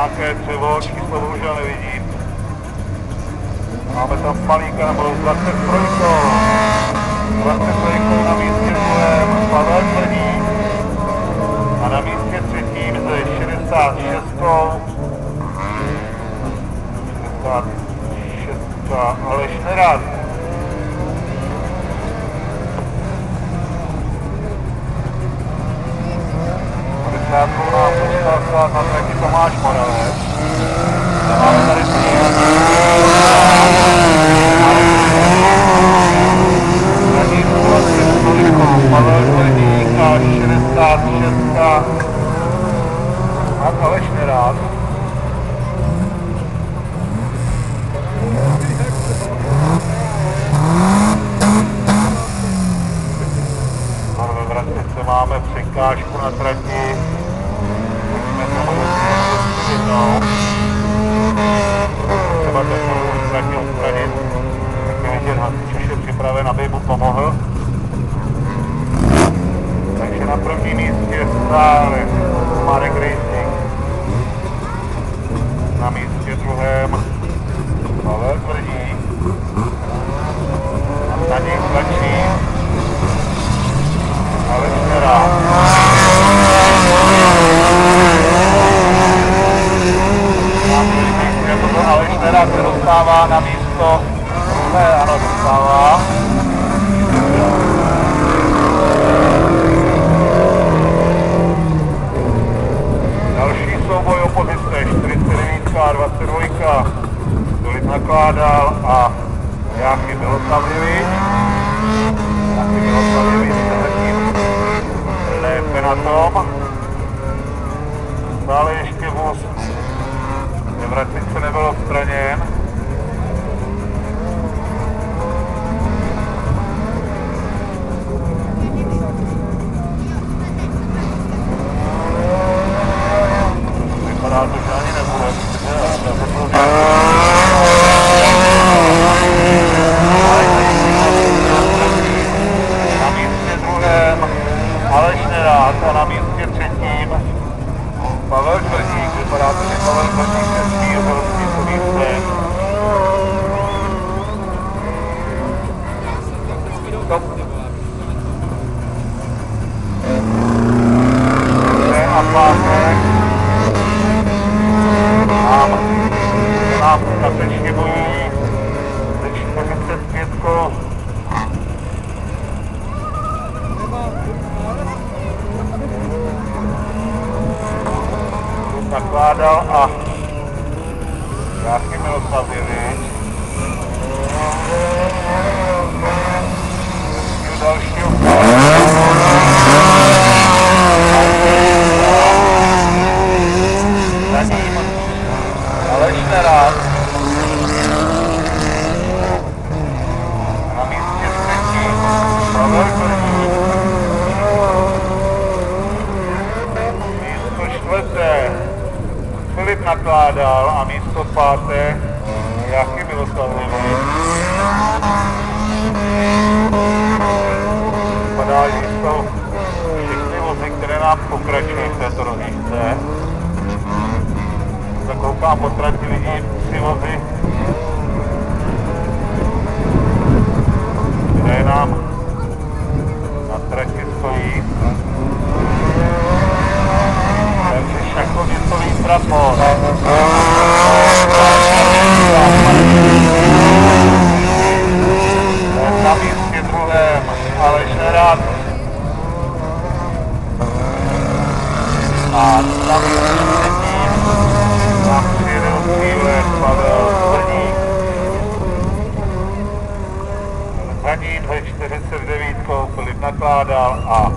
nějaké dřevo, číslo bohužel nevidím. Máme tam Palíka nebo 23. 23 na místě druhém Pavel Tvrdík a na místě třetím zde 66. 66. Aleš Nerad. Nám počítal stát na trati Tomáš Moravec. Máme tady Pavel Tvrdík a 66. A Aleš Nerad. Ve Vratice máme překážku na trati. Třeba ten trati odstranit. Tak je vidět, Hasič je připraven, aby mu pomohl. Takže na prvním místě stále Marek Racing. Na místě druhém Pavel Tvrdík. A na něj tlačí Aleš Nerad. Aleš Nerad se dostává na místo druhé, ano, dostává. Další souboj opozice, 49 a 22. Filip Nakládal a Jáchy Milosavljevič. Jáchy Milosavljevič se zatím lépe na tom. Stále ještě vůz ve Vratice nebyl odstraněn. Vypadá to, že ani nebude. Na místě druhém Aleš Nerad a na místě třetím Pavel Tvrdík. Vypadá to, že Pavel Tvrdík se smířil s tímto místem. A pátek nám statečně bojí ze 45. Nakládal a Jáchy Milosavljevič. Dalšího za ním Aleš Nerad. Na místě třetí Pavel Tvrdík. Místo čtvrté Filip Nakládal a místo páté Jáchy Milosavljevič. Vypadá, že jsou všechny vozy, které nám pokračují v této rozdílce. Zakoukám po trati, vidím 3 vozy, které nám na trati stojí. Takže šachovnicový prapor. Na místě druhém Aleš Nerad. A na místě třetím nám přijede od cíle Pavel Tvrdík. Za ním ve 49 Filip Nakládal a